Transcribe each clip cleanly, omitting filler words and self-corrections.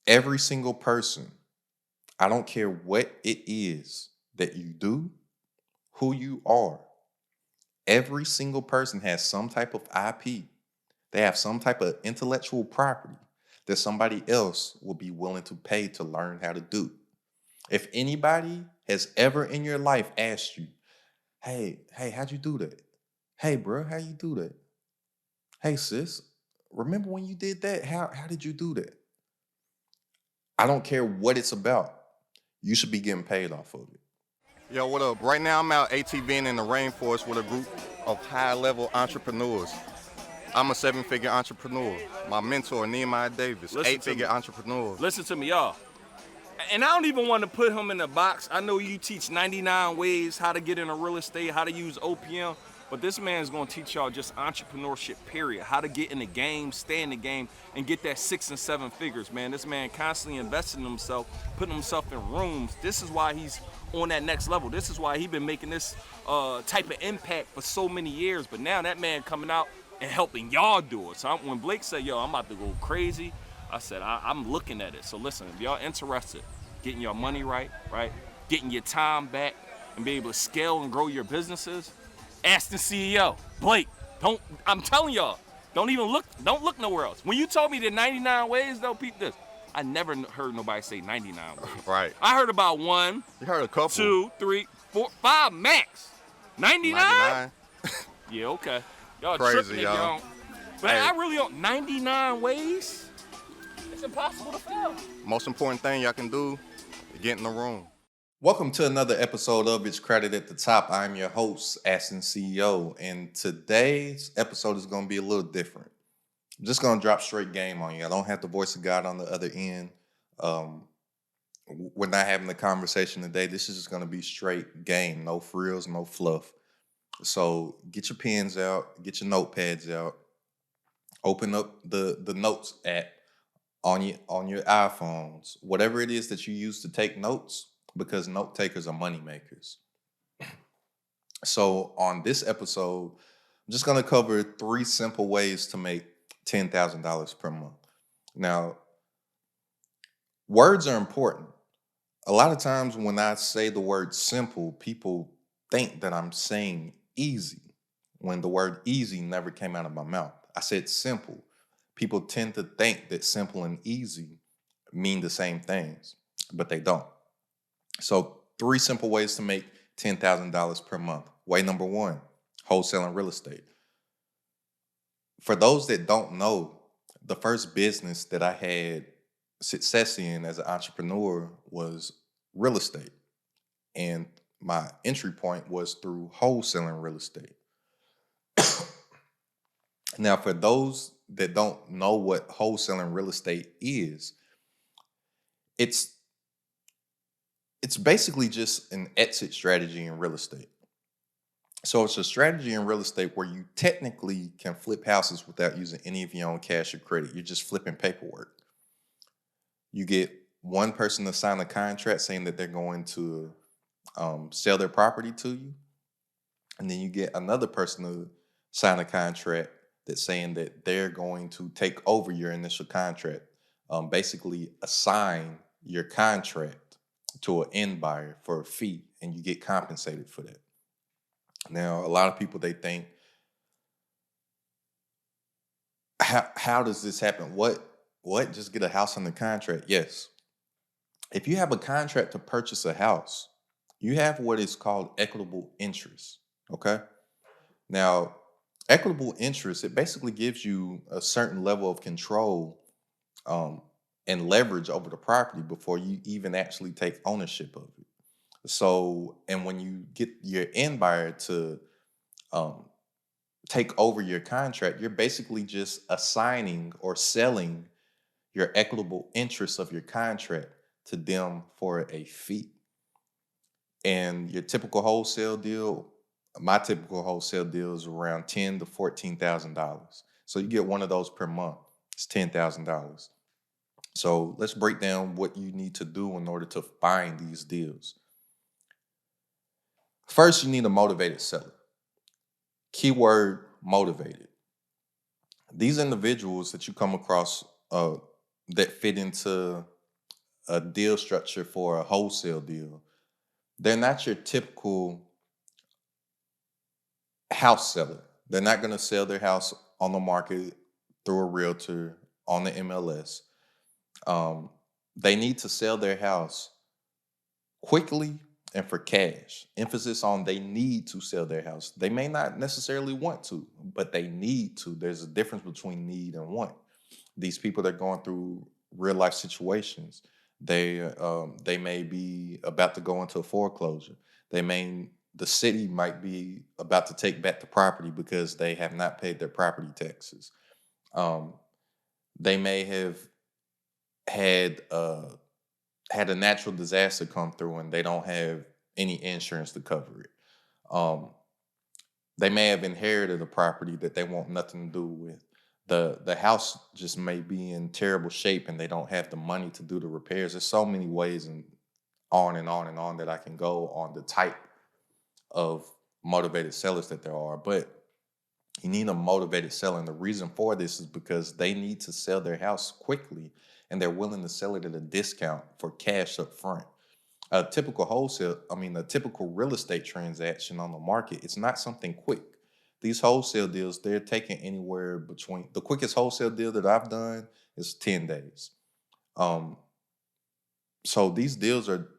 Every single person, I don't care what it is that you do, who you are, every single person has some type of IP. They have some type of intellectual property that somebody else will be willing to pay to learn how to do. If anybody has ever in your life asked you, hey, how'd you do that? Hey, bro, how you do that? Hey, sis, remember when you did that? How did you do that? I don't care what it's about. You should be getting paid off of it. Yo, what up? Right now I'm out ATVing in the rainforest with a group of high-level entrepreneurs. I'm a seven-figure entrepreneur. My mentor, Nehemiah Davis, Listen to me. eight-figure entrepreneur. Listen to me, y'all. And I don't even want to put him in a box. I know you teach 99 ways how to get into real estate, how to use OPM, but this man's going to teach y'all just entrepreneurship, period. How to get in the game, stay in the game, and get that 6 and 7 figures, man. This man constantly investing in himself, putting himself in rooms. This is why he's on that next level. This is why he's been making this type of impact for so many years. But now that man coming out and helping y'all do it. So when Blake said, yo, I'm about to go crazy, I said, I'm looking at it. So listen, if y'all interested, getting your money right, getting your time back, and be able to scale and grow your businesses, AstenCeo, Blake, I'm telling y'all, don't look nowhere else. When you told me the 99 ways, though, peep this. I never heard nobody say 99 ways. Right. I heard about 1, You heard a couple. 2, 3, 4, 5 max. 99? 99. Yeah, okay. Y'all Crazy, tripping if y'all. y'all don't. But Hey. I really don't. 99 ways? It's impossible to fail. Most important thing y'all can do is get in the room. Welcome to another episode of It's Credit at the Top. I'm your host, AstenCeo, and today's episode is going to be a little different. I'm just going to drop straight game on you. I don't have the voice of God on the other end. We're not having a conversation today. This is just going to be straight game. No frills, no fluff. So get your pens out, get your notepads out, open up the notes app on your iPhones, whatever it is that you use to take notes, because note takers are money makers. So on this episode, I'm just going to cover 3 simple ways to make $10,000 per month. Now, words are important. A lot of times when I say the word simple, people think that I'm saying easy, when the word easy never came out of my mouth. I said simple. People tend to think that simple and easy mean the same things, but they don't. So 3 simple ways to make $10,000 per month. Way number 1, wholesaling real estate. For those that don't know, the first business that I had success in as an entrepreneur was real estate. And my entry point was through wholesaling real estate. Now, for those that don't know what wholesaling real estate is, it's basically just an exit strategy in real estate. So it's a strategy in real estate where you technically can flip houses without using any of your own cash or credit. You're just flipping paperwork. You get one person to sign a contract saying that they're going to sell their property to you. And then you get another person to sign a contract that's saying that they're going to take over your initial contract, basically assign your contract to an end buyer for a fee, and you get compensated for that. Now, a lot of people, they think, how does this happen? What? Just get a house under contract? Yes. If you have a contract to purchase a house, you have what is called equitable interest, okay? Now, equitable interest, it basically gives you a certain level of control and leverage over the property before you even actually take ownership of it. So, and when you get your end buyer to take over your contract, you're basically just assigning or selling your equitable interest of your contract to them for a fee. And your typical wholesale deal, my typical wholesale deal is around $10,000 to $14,000. So you get one of those per month. It's $10,000. So let's break down what you need to do in order to find these deals. First, you need a motivated seller. Keyword motivated. These individuals that you come across that fit into a deal structure for a wholesale deal, they're not your typical house seller. They're not going to sell their house on the market through a realtor on the MLS. Um, they need to sell their house quickly and for cash. Emphasis on they need to sell their house. They may not necessarily want to, but they need to. There's a difference between need and want. These people that are going through real life situations, they may be about to go into a foreclosure. The city might be about to take back the property because they have not paid their property taxes. Um, they may have had had a natural disaster come through and they don't have any insurance to cover it. Um, they may have inherited a property that they want nothing to do with. The house just may be in terrible shape and they don't have the money to do the repairs. There's so many ways and on and on and on that I can go on the type of motivated sellers that there are. But you need a motivated seller. And the reason for this is because they need to sell their house quickly and they're willing to sell it at a discount for cash up front. A typical real estate transaction on the market, it's not something quick. These wholesale deals, they're taking anywhere between the quickest wholesale deal that I've done is 10 days. Um, so these deals are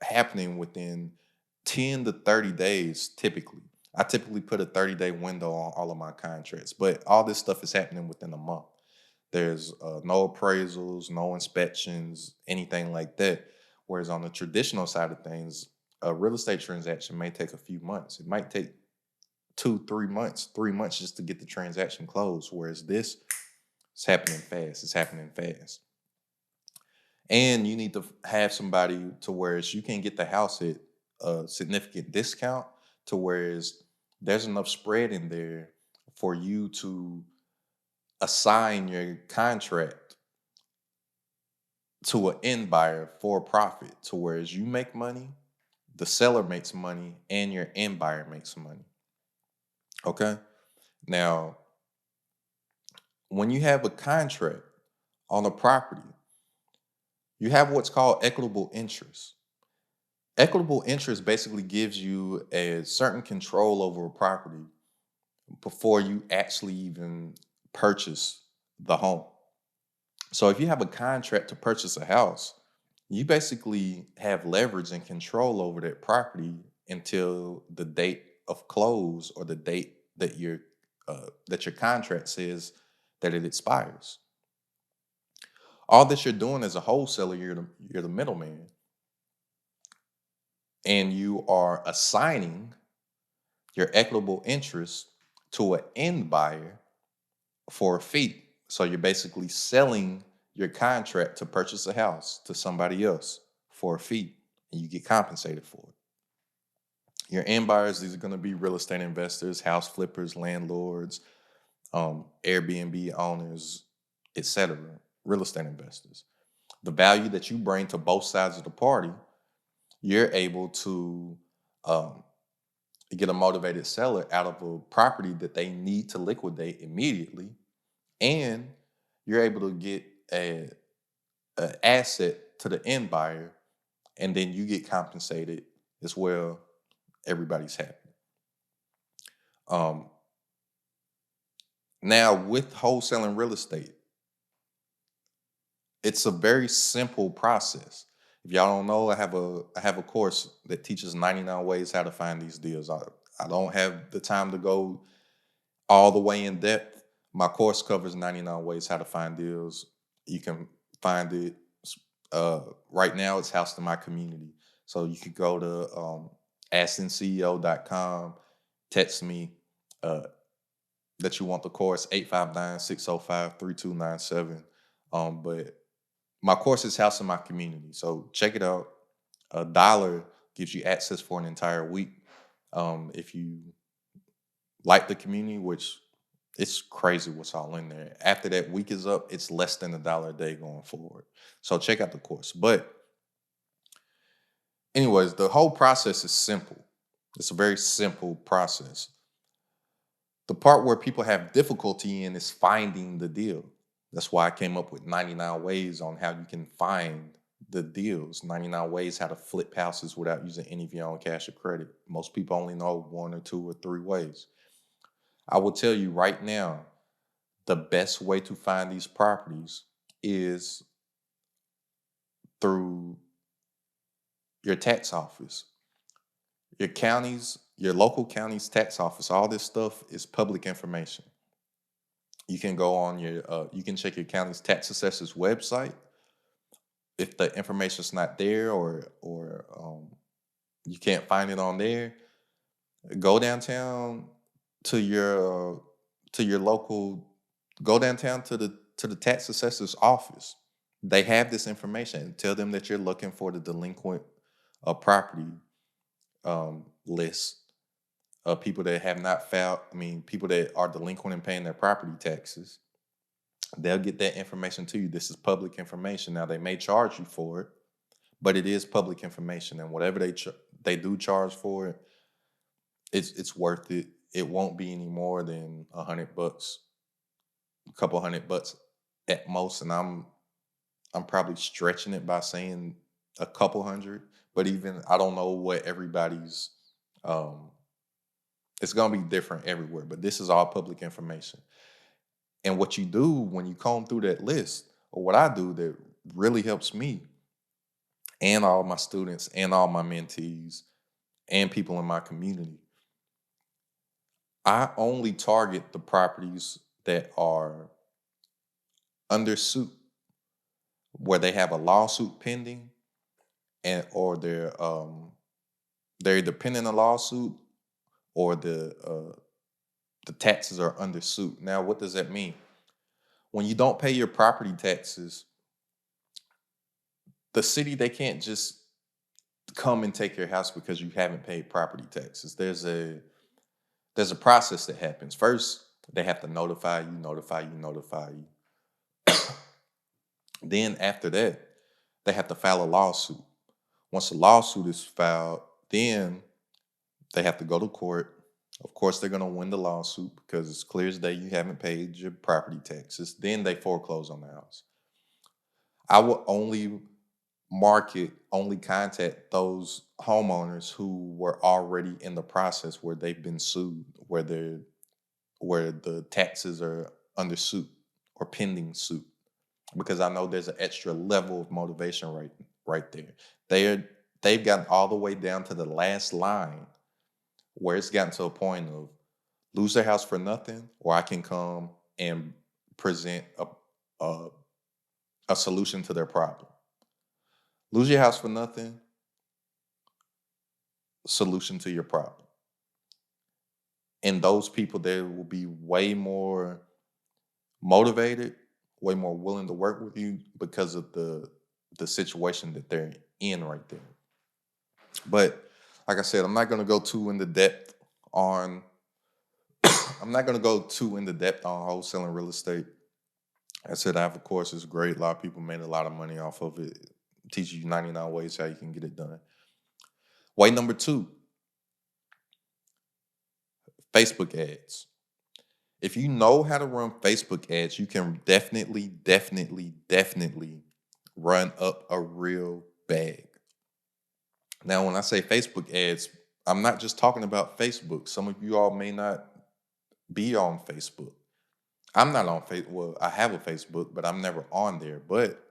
happening within 10 to 30 days typically. I typically put a 30-day window on all of my contracts, but all this stuff is happening within a month. There's no appraisals, no inspections, anything like that. Whereas on the traditional side of things, a real estate transaction may take a few months. It might take 2, 3 months, 3 months just to get the transaction closed. Whereas this is happening fast. It's happening fast. And you need to have somebody to whereas you can get the house at a significant discount to whereas there's enough spread in there for you to assign your contract to an end buyer for a profit to whereas you make money, the seller makes money, and your end buyer makes money. Okay? Now, when you have a contract on a property, you have what's called equitable interest. Equitable interest basically gives you a certain control over a property before you actually even purchase the home. So if you have a contract to purchase a house, you basically have leverage and control over that property until the date of close or the date that your contract says that it expires. All that you're doing as a wholesaler, you're the middleman, and you are assigning your equitable interest to an end buyer for a fee. So you're basically selling your contract to purchase a house to somebody else for a fee, and you get compensated for it. Your end buyers, these are going to be real estate investors, house flippers, landlords, Airbnb owners, etc. Real estate investors. The value that you bring to both sides of the party, you're able to get a motivated seller out of a property that they need to liquidate immediately, and you're able to get a asset to the end buyer, and then you get compensated as well. Everybody's happy. Um, Now with wholesaling real estate, it's a very simple process. If y'all don't know, I have a course that teaches 99 ways how to find these deals. I don't have the time to go all the way in depth. My course covers 99 ways how to find deals. You can find it right now. It's housed in my community, so you could go to AstenCeo.com. Text me that you want the course 859-605-3297. But my course is housed in my community, so check it out. $1 gives you access for an entire week. If you like the community, which it's crazy what's all in there. After that week is up, it's less than $1 a day going forward. So check out the course. But anyways, the whole process is simple. It's a very simple process. The part where people have difficulty in is finding the deal. That's why I came up with 99 ways on how you can find the deals, 99 ways how to flip houses without using any of your own cash or credit. Most people only know one or two or three ways. I will tell you right now, the best way to find these properties is through your tax office. Your county's, your local county's tax office, all this stuff is public information. You can go on you can check your county's tax assessor's website. If the information's not there or you can't find it on there, go downtown to your local, go downtown to the tax assessor's office. They have this information. Tell them that you're looking for the delinquent property list of people that have not filed. I mean, people that are delinquent in paying their property taxes. They'll get that information to you. This is public information. Now they may charge you for it, but it is public information, and whatever they do charge for it, it's worth it. It won't be any more than $100, a couple $100 at most, and I'm probably stretching it by saying a couple hundred. But even I don't know what everybody's. It's gonna be different everywhere, but this is all public information. And what you do when you comb through that list, or what I do that really helps me and all my students and all my mentees and people in my community, I only target the properties that are under suit, where they have a lawsuit pending, and or they're either pending a lawsuit or the taxes are under suit. Now, what does that mean? When you don't pay your property taxes, the city, they can't just come and take your house because you haven't paid property taxes. There's a process that happens. First, they have to notify you. Then after that, they have to file a lawsuit. Once a lawsuit is filed, then they have to go to court. Of course, they're going to win the lawsuit because it's clear as day you haven't paid your property taxes. Then they foreclose on the house. I will only contact those homeowners who were already in the process where they've been sued, where the taxes are under suit or pending suit, because I know there's an extra level of motivation right there. They've gotten all the way down to the last line where it's gotten to a point of lose their house for nothing, or I can come and present a, a solution to their problem. Lose your house for nothing, solution to your problem. And those people there will be way more motivated, way more willing to work with you because of the situation that they're in right there. But like I said, I'm not going to go too into depth on I'm not going to go too into depth on wholesaling real estate. I said I have a course. It's great. A lot of people made a lot of money off of it. It teaches you 99 ways how you can get it done. Way number 2, Facebook ads. If you know how to run Facebook ads, you can definitely run up a real bag. Now, when I say Facebook ads, I'm not just talking about Facebook. Some of you all may not be on Facebook. I'm not on Facebook. Well, I have a Facebook, but I'm never on there. But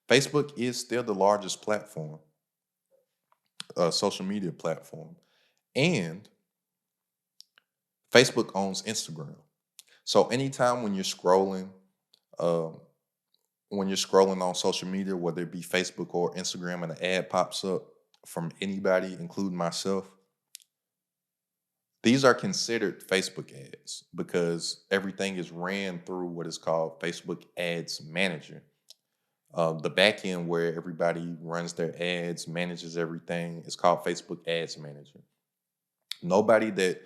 Facebook is still the largest platform, social media platform. And Facebook owns Instagram. So anytime um, when you're scrolling on social media, whether it be Facebook or Instagram, and an ad pops up from anybody, including myself, these are considered Facebook ads because everything is ran through what is called Facebook Ads Manager. The back end where everybody runs their ads, manages everything, is called Facebook Ads Manager. Nobody that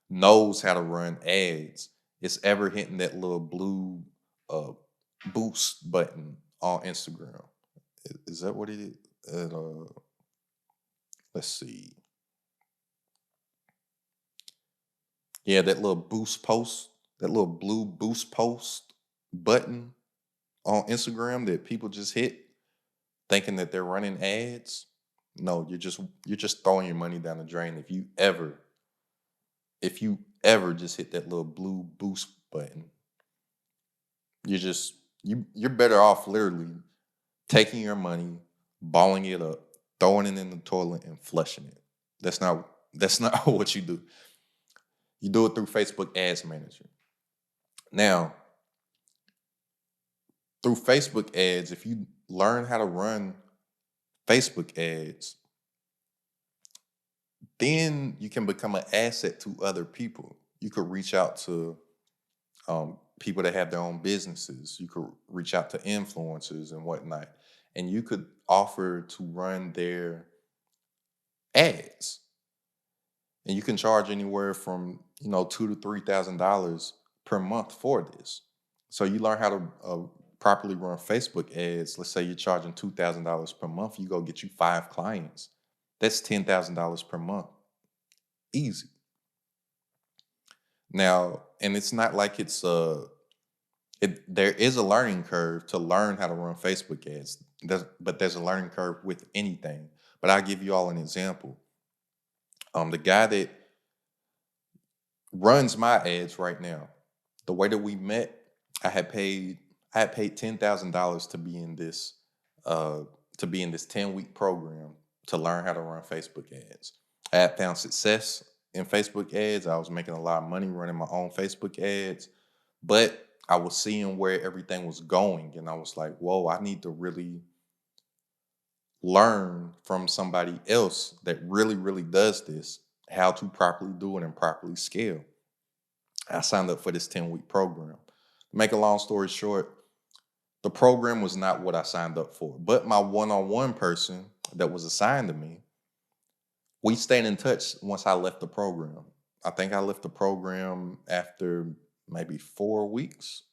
knows how to run ads is ever hitting that little blue uh, boost button on Instagram. Is that what it is? Let's see. Yeah, that little boost post, that little blue boost post button. on Instagram that people just hit thinking that they're running ads. No, you're just throwing your money down the drain if you ever just hit that little blue boost button. You're just you're better off literally taking your money, balling it up, throwing it in the toilet and flushing it. That's not what you do. You do it through Facebook Ads Manager. Now, through Facebook ads, if you learn how to run Facebook ads, then you can become an asset to other people. You could reach out to people that have their own businesses. You could reach out to influencers and whatnot, and you could offer to run their ads. And you can charge anywhere from $2,000 to $3,000 per month for this. So you learn how to properly run Facebook ads. Let's say you're charging $2,000 per month. You go get you 5 clients. That's $10,000 per month. Easy. Now, and it's not like there is a learning curve to learn how to run Facebook ads. But there's a learning curve with anything. But I'll give you all an example. The guy that runs my ads right now, the way that we met, I had paid $10,000 to be in this 10-week program to learn how to run Facebook ads. I had found success in Facebook ads. I was making a lot of money running my own Facebook ads, but I was seeing where everything was going, and I was like, whoa, I need to really learn from somebody else that really, really does this, how to properly do it and properly scale. I signed up for this 10-week program. To make a long story short, the program was not what I signed up for, but my one-on-one person that was assigned to me, we stayed in touch once I left the program. I think I left the program after maybe 4 weeks.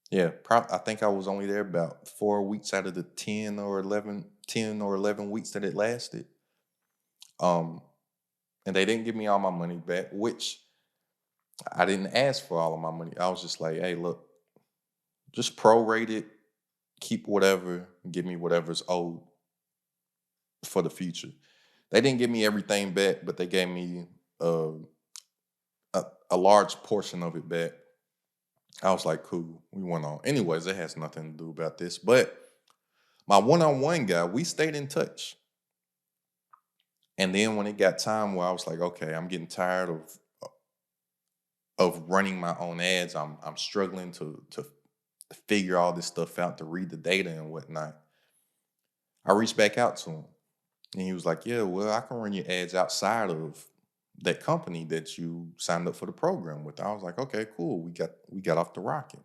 Yeah, I think I was only there about 4 weeks out of the 10 or 11 weeks that it lasted. And they didn't give me all my money back, which I didn't ask for all of my money. I was just like, hey, look, just prorate it, keep whatever, give me whatever's owed for the future. They didn't give me everything back, but they gave me a large portion of it back. I was like, cool, we went on. Anyways, it has nothing to do about this. But my one-on-one guy, we stayed in touch. And then when it got time where I was like, okay, I'm getting tired of running my own ads. I'm struggling to figure all this stuff out, to read the data and whatnot. I reached back out to him, and he was like, yeah, well, I can run your ads outside of that company that you signed up for the program with. I was like, okay, cool. We got off the rocket.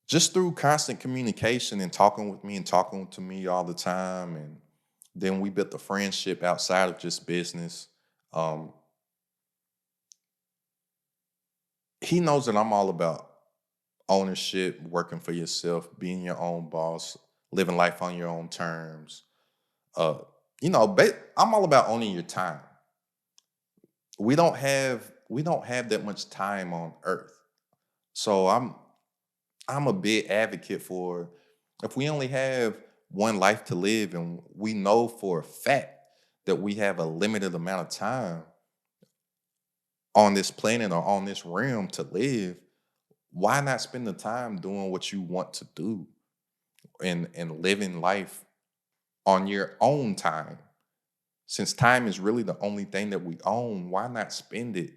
Just through constant communication and talking with me and talking to me all the time. And then we built a friendship outside of just business. He knows that I'm all about ownership, working for yourself, being your own boss, living life on your own terms. Uh, I'm all about owning your time. We don't have that much time on earth. So I'm a big advocate for, if we only have one life to live and we know for a fact that we have a limited amount of time on this planet or on this realm to live, why not spend the time doing what you want to do and living life on your own time? Since time is really the only thing that we own, why not spend it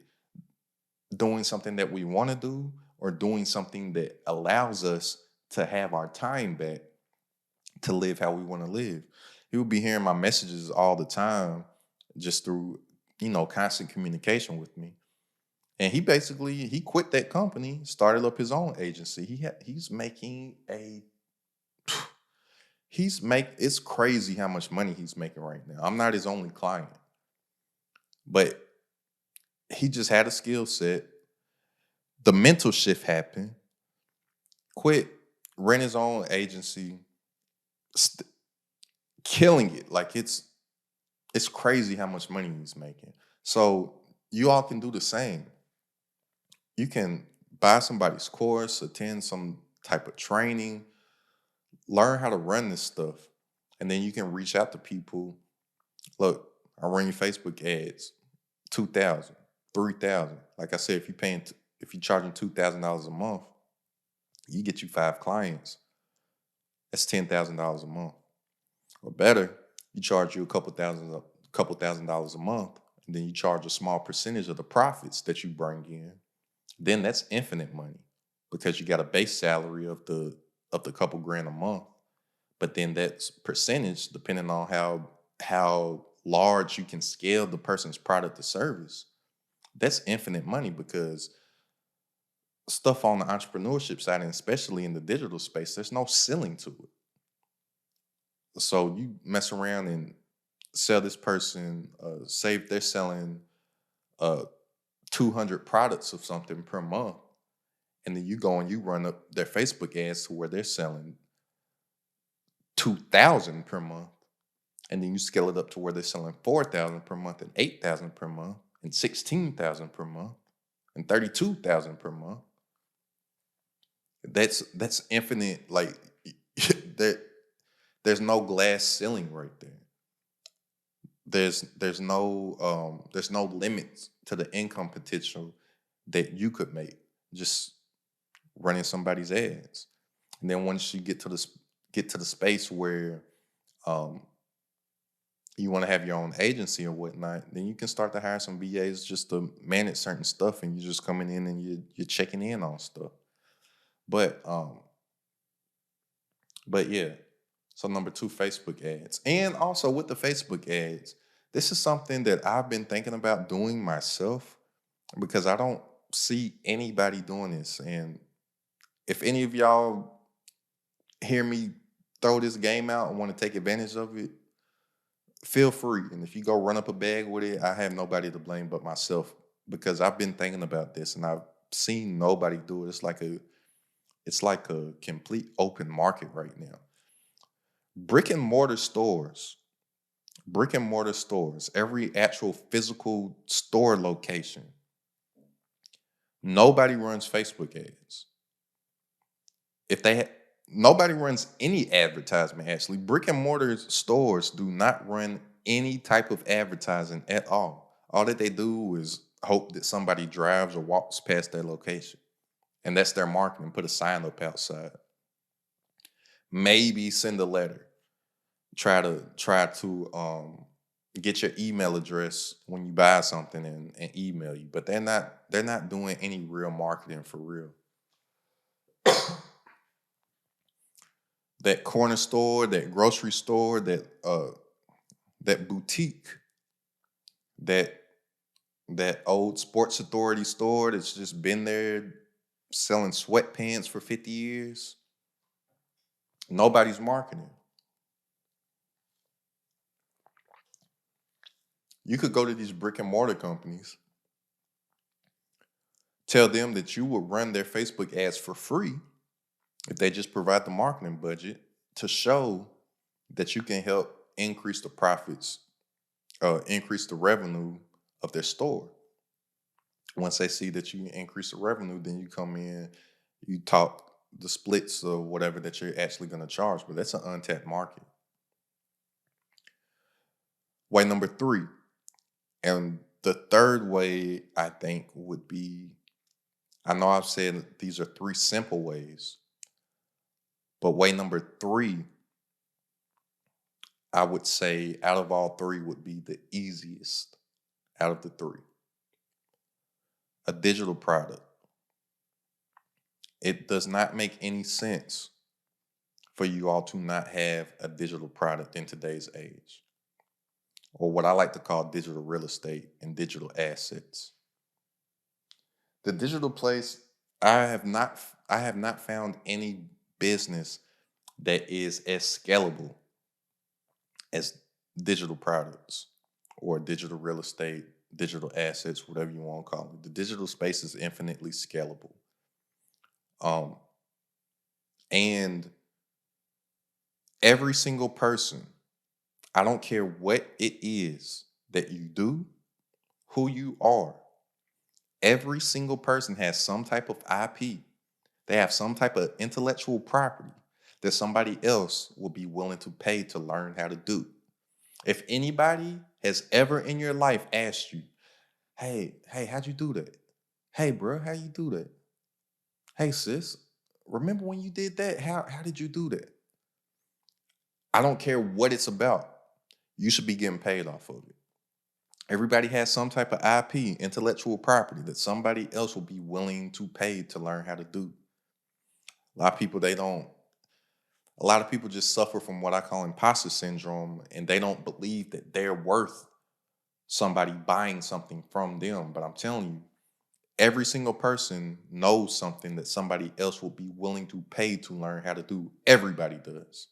doing something that we want to do, or doing something that allows us to have our time back to live how we want to live? He would be hearing my messages all the time just through, constant communication with me. And he quit that company, started up his own agency. It's crazy how much money he's making right now. I'm not his only client, but he just had a skill set. The mental shift happened. Quit, rent his own agency, killing it. Like it's crazy how much money he's making. So you all can do the same. You can buy somebody's course, attend some type of training, learn how to run this stuff. And then you can reach out to people. Look, I run your Facebook ads, 2,000, 3,000. Like I said, if you're charging $2,000 a month, you get you 5 clients. That's $10,000 a month. Or better, you charge you a couple thousand dollars a month, and then you charge a small percentage of the profits that you bring in. Then that's infinite money because you got a base salary of the couple grand a month. But then that's percentage depending on how large you can scale the person's product or service. That's infinite money because stuff on the entrepreneurship side, and especially in the digital space, there's no ceiling to it. So you mess around and sell this person, say if they're selling 200 products of something per month, and then you go and you run up their Facebook ads to where they're selling 2,000 per month, and then you scale it up to where they're selling 4,000 per month and 8,000 per month and 16,000 per month and 32,000 per month. That's infinite. Like there's no glass ceiling right there. There's no limits to the income potential that you could make just running somebody's ads. And then once you get to the space where you want to have your own agency or whatnot, then you can start to hire some VAs just to manage certain stuff, and you're just coming in and you're checking in on stuff. But yeah. So number 2, Facebook ads. And also with the Facebook ads, this is something that I've been thinking about doing myself because I don't see anybody doing this. And if any of y'all hear me throw this game out and want to take advantage of it, feel free. And if you go run up a bag with it, I have nobody to blame but myself because I've been thinking about this and I've seen nobody do it. It's like a complete open market right now. Brick and mortar stores, every actual physical store location, nobody runs Facebook ads. Nobody runs any advertisement, actually. Brick and mortar stores do not run any type of advertising at all. All that they do is hope that somebody drives or walks past their location. And that's their marketing. Put a sign up outside. Maybe send a letter. Try to get your email address when you buy something and email you. But they're not doing any real marketing for real. That corner store, that grocery store, that boutique, that old Sports Authority store that's just been there selling sweatpants for 50 years. Nobody's marketing. You could go to these brick and mortar companies, tell them that you would run their Facebook ads for free if they just provide the marketing budget to show that you can help increase the profits, increase the revenue of their store. Once they see that you can increase the revenue, then you come in, you talk the splits or whatever that you're actually going to charge, but that's an untapped market. Way number 3, and the third way I think would be, I know I've said these are 3 simple ways, but way number 3, I would say out of all 3 would be the easiest out of the 3. A digital product. It does not make any sense for you all to not have a digital product in today's age, or what I like to call digital real estate and digital assets. The digital place, I have not found any business that is as scalable as digital products or digital real estate, digital assets, whatever you want to call it. The digital space is infinitely scalable. And every single person, I don't care what it is that you do, who you are, Every single person has some type of IP. They have some type of intellectual property that somebody else will be willing to pay to learn how to do. If anybody has ever in your life asked you, hey, how'd you do that? Hey, bro, how you do that? Hey, sis, remember when you did that? How did you do that? I don't care what it's about. You should be getting paid off of it. Everybody has some type of IP, intellectual property, that somebody else will be willing to pay to learn how to do. A lot of people, they don't, a lot of people just suffer from what I call imposter syndrome, and they don't believe that they're worth somebody buying something from them. But I'm telling you, every single person knows something that somebody else will be willing to pay to learn how to do. Everybody does.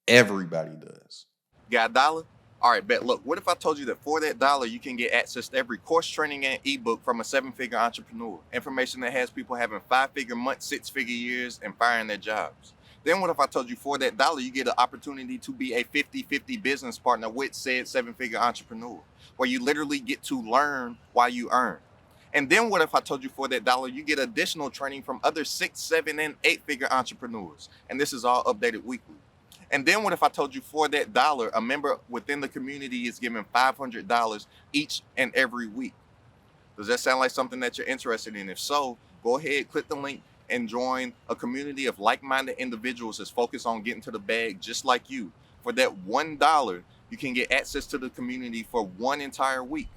Everybody does. Got a dollar? All right, bet. Look, what if I told you that for that dollar, you can get access to every course, training, and ebook from a 7-figure entrepreneur? Information that has people having 5-figure months, 6-figure years, and firing their jobs. Then what if I told you for that dollar, you get an opportunity to be a 50-50 business partner with said 7-figure entrepreneur, where you literally get to learn while you earn? And then what if I told you for that dollar, you get additional training from other 6, 7, and 8-figure entrepreneurs? And this is all updated weekly. And then what if I told you for that dollar, a member within the community is giving $500 each and every week? Does that sound like something that you're interested in? If so, go ahead, click the link, and join a community of like-minded individuals that's focused on getting to the bag just like you. For that $1, you can get access to the community for one entire week.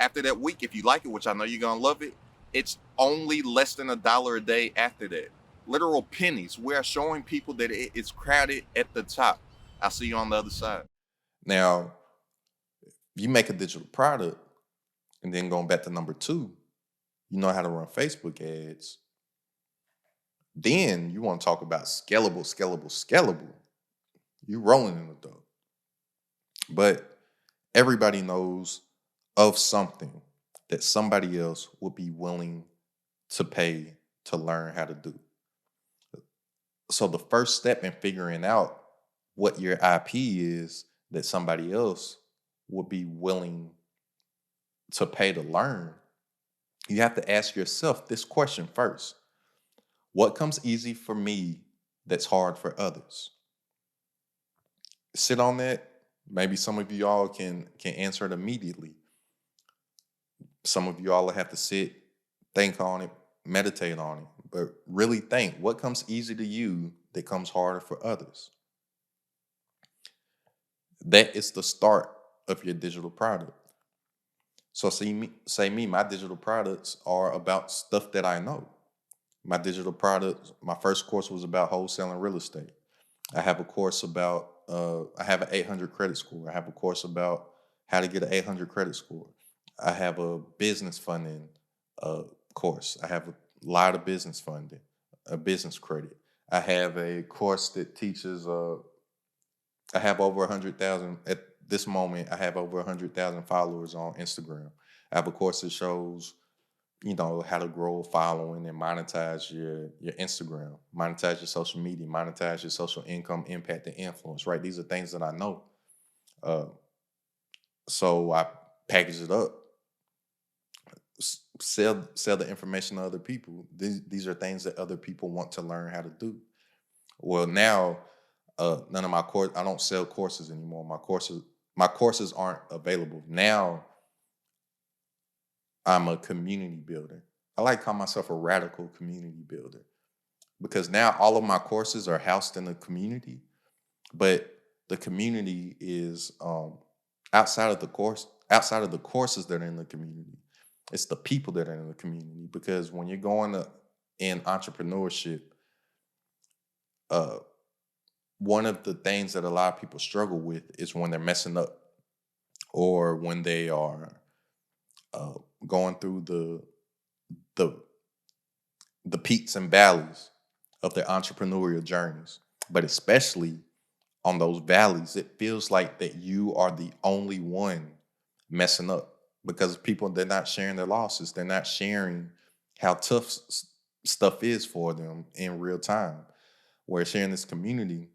After that week, if you like it, which I know you're going to love it, it's only less than $1 a day after that. Literal pennies. We are showing people that it's crowded at the top. I'll see you on the other side. Now, if you make a digital product, and then going back to number two, you know how to run Facebook ads. Then you want to talk about scalable. You rolling in the dough. But everybody knows of something that somebody else would be willing to pay to learn how to do. So the first step in figuring out what your IP is that somebody else would be willing to pay to learn, you have to ask yourself this question first. What comes easy for me that's hard for others? Sit on that. Maybe some of you all can answer it immediately. Some of you all have to sit, think on it, meditate on it, but really think what comes easy to you that comes harder for others. That is the start of your digital product. So my digital products are about stuff that I know. My digital products, my first course was about wholesaling real estate. I have a course about, I have an 800 credit score. I have a course about how to get an 800 credit score. I have a business funding course. I have a lot of business funding, a business credit. I have a course that teaches, I have over 100,000, at this moment, I have over 100,000 followers on Instagram. I have a course that shows, how to grow a following and monetize your Instagram, monetize your social media, monetize your social income, impact, and influence, right? These are things that I know. So I package it up, sell the information to other people. These are things that other people want to learn how to do. Well, now, none of my I don't sell courses anymore. My courses aren't available. Now I'm a community builder. I like to call myself a radical community builder because now all of my courses are housed in the community, but the community is outside of the courses that are in the community. It's the people that are in the community, because when you're going in entrepreneurship, one of the things that a lot of people struggle with is when they're messing up, or when they are going through the peaks and valleys of their entrepreneurial journeys. But especially on those valleys, it feels like that you are the only one messing up, because people, they're not sharing their losses. They're not sharing how tough stuff is for them in real time. Whereas here in this community,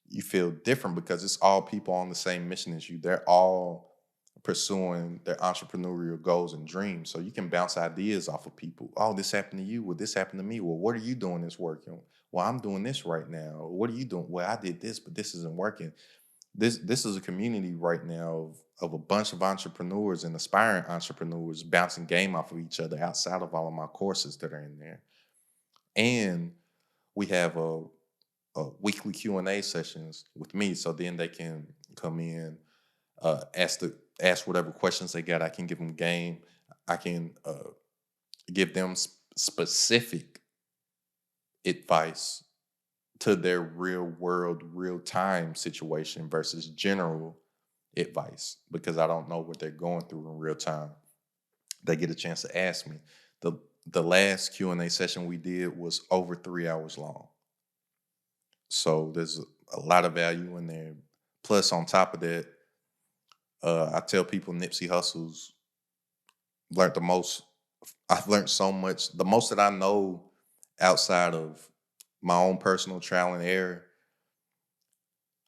you feel different because it's all people on the same mission as you. They're all pursuing their entrepreneurial goals and dreams. So you can bounce ideas off of people. Oh, this happened to you. Well, this happened to me. Well, what are you doing that's working? Well, I'm doing this right now. What are you doing? Well, I did this, but this isn't working. This is a community right now of a bunch of entrepreneurs and aspiring entrepreneurs bouncing game off of each other outside of all of my courses that are in there. And we have a weekly Q&A sessions with me, so then they can come in, ask whatever questions they got. I can give them game. I can give them specific advice to their real world, real time situation versus general advice, because I don't know what they're going through in real time. They get a chance to ask me. The the last Q&A session we did was over 3 hours long. So there's a lot of value in there. Plus, on top of that, I tell people Nipsey Hussle's learned the most. I've learned so much. The most that I know outside of my own personal trial and error,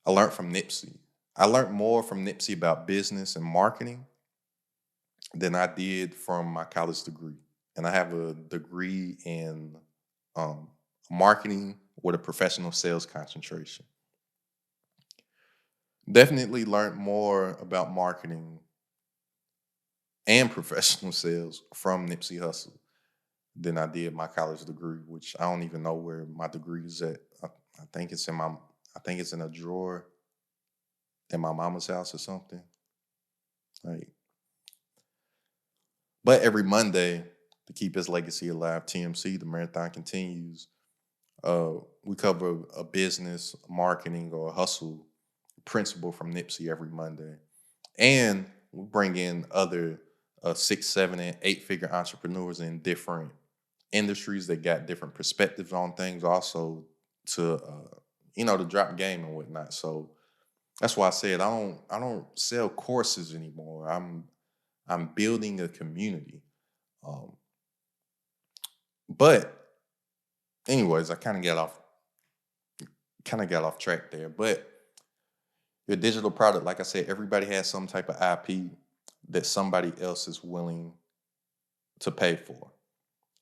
I learned from Nipsey. I learned more from Nipsey about business and marketing than I did from my college degree. And I have a degree in um, marketing with a professional sales concentration. Definitely learned more about marketing and professional sales from Nipsey Hussle than I did my college degree, which I don't even know where my degree is at. I think it's in my, I think it's in a drawer in my mama's house or something. Like, but every Monday, to keep his legacy alive, TMC, the marathon continues. We cover a business, marketing, or a hustle principle from Nipsey every Monday, and we bring in other 6, 7, and 8-figure entrepreneurs in different industries that got different perspectives on things, also to to drop game and whatnot. So that's why I said I don't sell courses anymore. I'm building a community. Um, but anyways, I kind of got off track there. But your digital product, like I said, everybody has some type of IP that somebody else is willing to pay for.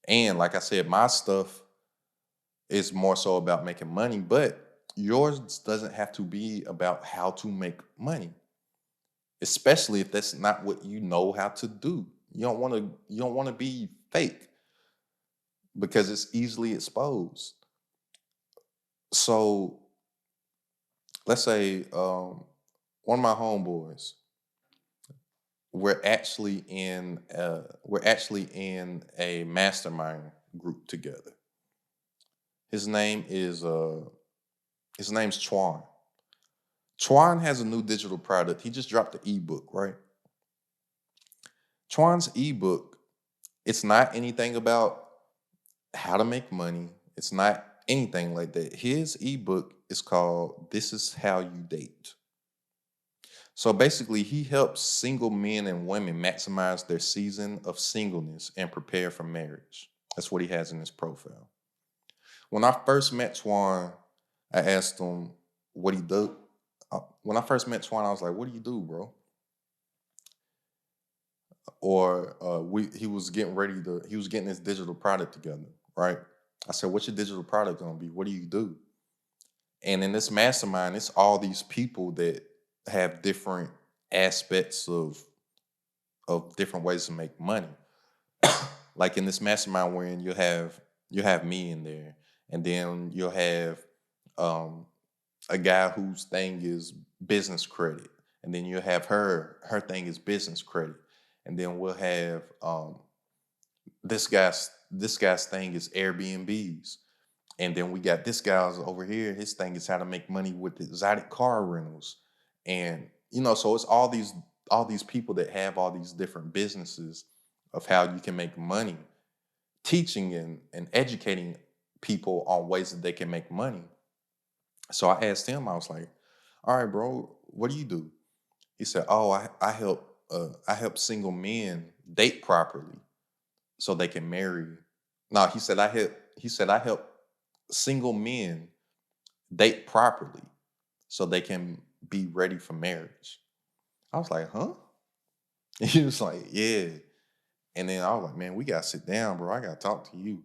And like I said, my stuff is more so about making money, but yours doesn't have to be about how to make money, especially if that's not what you know how to do. You don't want to be fake because it's easily exposed. So let's say one of my homeboys, we're actually in a mastermind group together. His name is his name's Chuan. Chuan has a new digital product. He just dropped the ebook, right? Chuan's ebook, it's not anything about how to make money. It's not anything like that. His ebook is called This Is How You Date. So basically, he helps single men and women maximize their season of singleness and prepare for marriage. That's what he has in his profile. When I first met Swan, I asked him what he do. When I first met Swan, I was like, "What do you do, bro?" Or he was getting ready to. He was getting his digital product together, right? I said, "What's your digital product gonna be? What do you do?" And in this mastermind, it's all these people that have different aspects of different ways to make money. Like in this mastermind wherein you have me in there, and then you'll have um, a guy whose thing is business credit, and then you'll have her thing is business credit, and then we'll have this guy's thing is Airbnbs, and then we got this guy's over here. His thing is how to make money with exotic car rentals, and so it's all these people that have all these different businesses of how you can make money, teaching and educating people on ways that they can make money. So I asked him, I was like, "All right, bro, what do you do?" He said, "Oh, I help single men date properly so they can marry." No, he said I help single men date properly so they can be ready for marriage. I was like, "Huh?" And he was like, yeah. And then I was like, man, we gotta sit down, bro. I gotta talk to you.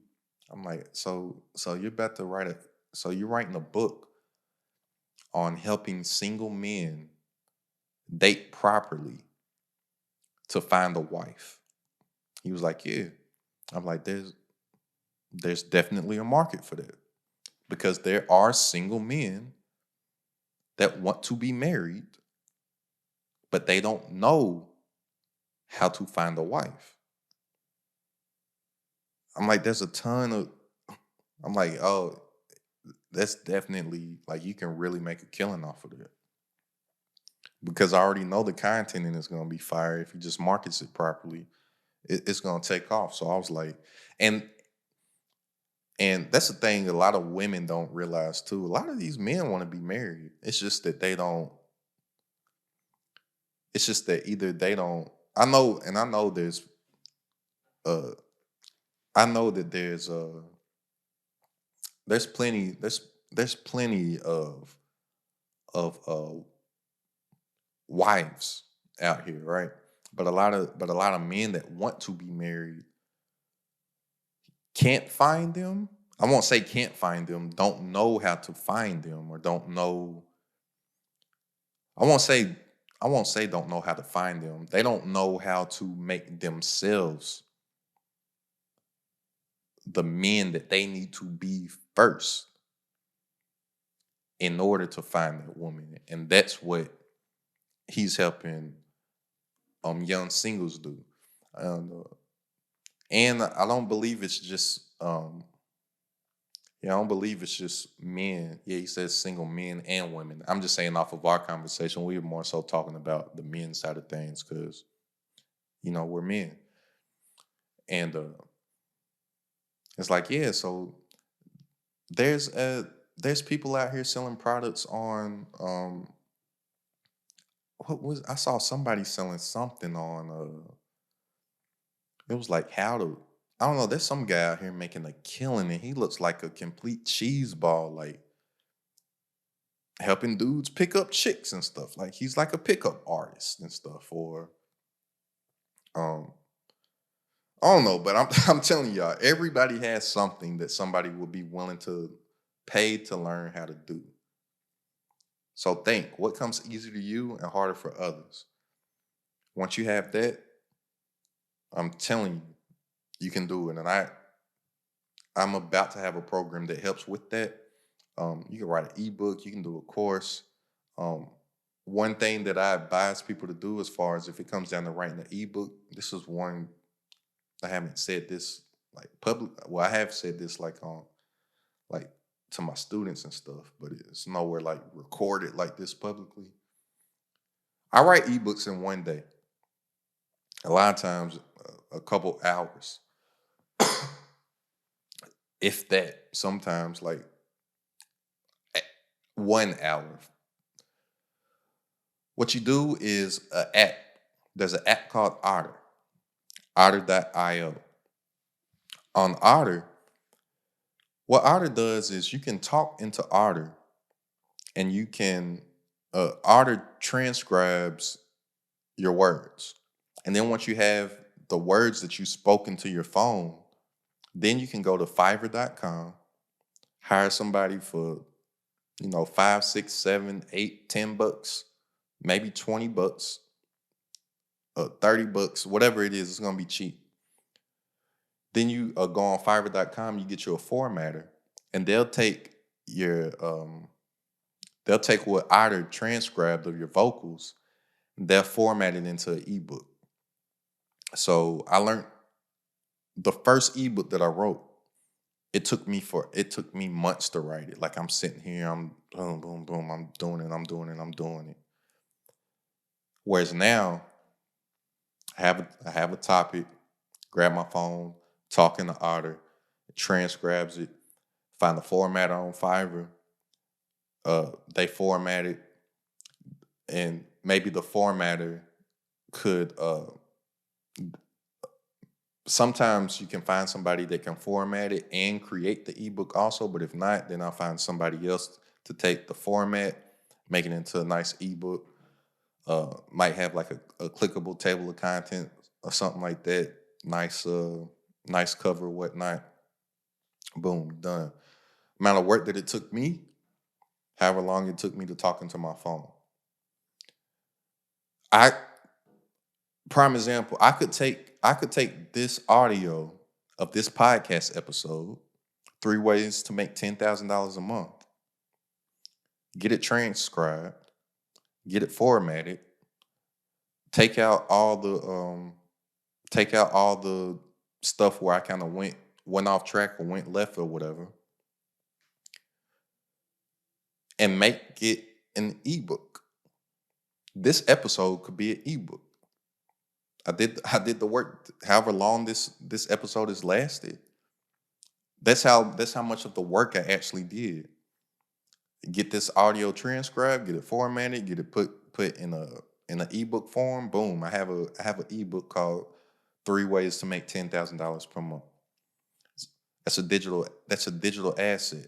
I'm like, so you're about to write a so you're writing a book on helping single men date properly to find a wife. He was like, yeah. I'm like, there's definitely a market for that. Because there are single men that want to be married, but they don't know how to find a wife. I'm like, there's a ton of I'm like, oh, that's definitely like you can really make a killing off of that. Because I already know the content and it's gonna be fire if he just markets it properly. It's gonna take off. So I was like, and and that's the thing a lot of women don't realize too. A lot of these men want to be married. It's just that they don't. It's just that either they don't. I know, and I know there's. Uh, I know that there's plenty. There's plenty of wives out here, right? But a lot of men that want to be married can't find them. I won't say can't find them, don't know how to find them or don't know. I won't say I won't say don't know how to find them. They don't know how to make themselves the men that they need to be first in order to find that woman. And that's what he's helping young singles do. And I don't believe it's just yeah, I don't believe it's just men. Yeah, he says single men and women. I'm just saying off of our conversation, we were more so talking about the men side of things because, we're men. And it's like, yeah, so there's there's people out here selling products on what was I saw somebody selling something on it was like how to I don't know, there's some guy out here making a killing and he looks like a complete cheese ball, like helping dudes pick up chicks and stuff. Like he's like a pickup artist and stuff. Or um, I don't know, but I'm I'm telling y'all, everybody has something that somebody will be willing to pay to learn how to do. So think, what comes easy to you and harder for others? Once you have that, I'm telling you, you can do it. And I'm about to have a program that helps with that. You can write an ebook, you can do a course. Um, One thing that I advise people to do as far as if it comes down to writing an ebook, this is one I haven't said this like public. Well, I have said this like on like to my students and stuff, but it's nowhere like recorded like this publicly. I write ebooks in one day. A lot of times, a couple hours, if that. Sometimes like 1 hour. What you do is an app. There's an app called Otter, Otter.io. On Otter, what Otter does is you can talk into Otter and you can, Otter transcribes your words. And then once you have the words that you spoke into your phone, then you can go to Fiverr.com, hire somebody for, 5, 6, 7, 8, $10, maybe $20, $30, whatever it is, it's gonna be cheap. Then you go on Fiverr.com, you get you a formatter, and your they'll take what Otter transcribed of your vocals, they'll format it into an ebook. So I learned the first ebook that I wrote. It took me months to write it. Like I'm sitting here, I'm boom, boom, boom, I'm doing it, I'm doing it, I'm doing it. Whereas now, I have a topic, grab my phone, talking to Otter, it transcribes it, find the formatter on Fiverr, they format it, and maybe the formatter could sometimes you can find somebody that can format it and create the ebook also, but if not, then I'll find somebody else to take the format, make it into a nice ebook. Might have like a clickable table of content or something like that. Nice cover, whatnot. Boom, done. Amount of work that it took me, however long it took me to talk into my phone. I Prime example, I could take this audio of this podcast episode, 3 ways to make $10,000 a month, get it transcribed, get it formatted, take out all the stuff where I kind of went off track or went left or whatever, and make it an ebook. This episode could be an ebook. I did the work. However long this episode has lasted, that's how much of the work I actually did. Get this audio transcribed, get it formatted, get it put in an ebook form. Boom! I have an ebook called 3 Ways to Make $10,000 per month. That's a digital asset.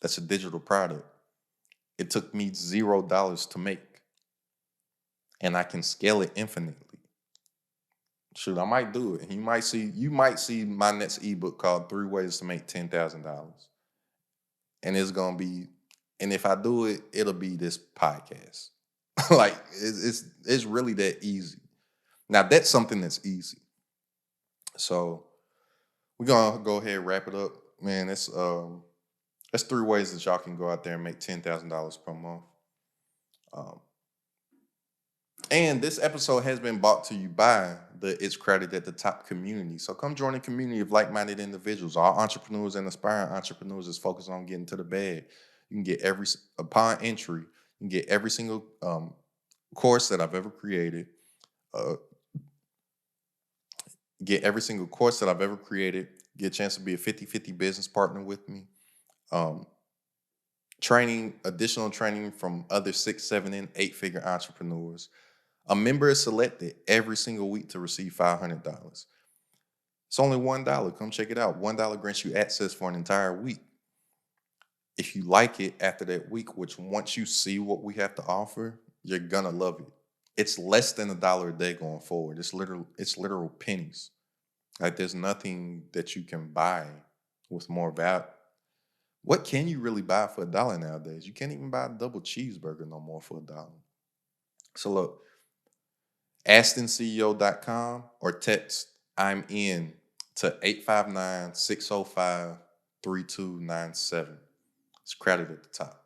That's a digital product. It took me $0 to make, and I can scale it infinitely. Shoot, I might do it. You might see my next ebook called 3 Ways to Make $10,000. And it's gonna be, and if I do it, it'll be this podcast. Like it's really that easy. Now that's something that's easy. So we're gonna go ahead and wrap it up. Man, that's 3 ways that y'all can go out there and make $10,000 per month. Um, And this episode has been brought to you by the It's Crowded at the Top community. So come join a community of like-minded individuals. All entrepreneurs and aspiring entrepreneurs is focused on getting to the bag. You can get upon entry, you can get every single course that I've ever created. Uh, get every single course that I've ever created. Get a chance to be a 50-50 business partner with me. Um, additional training from other 6, 7, and 8-figure entrepreneurs. A member is selected every single week to receive $500. It's only $1. Come check it out. $1 grants you access for an entire week. If you like it after that week, which once you see what we have to offer, you're gonna love it. It's less than $1 a day going forward. It's literal pennies. Like there's nothing that you can buy with more value. What can you really buy for $1 nowadays? You can't even buy a double cheeseburger no more for $1. So look, AstenCeo.com or text I'm in to 859-605-3297. It's crowded at the top.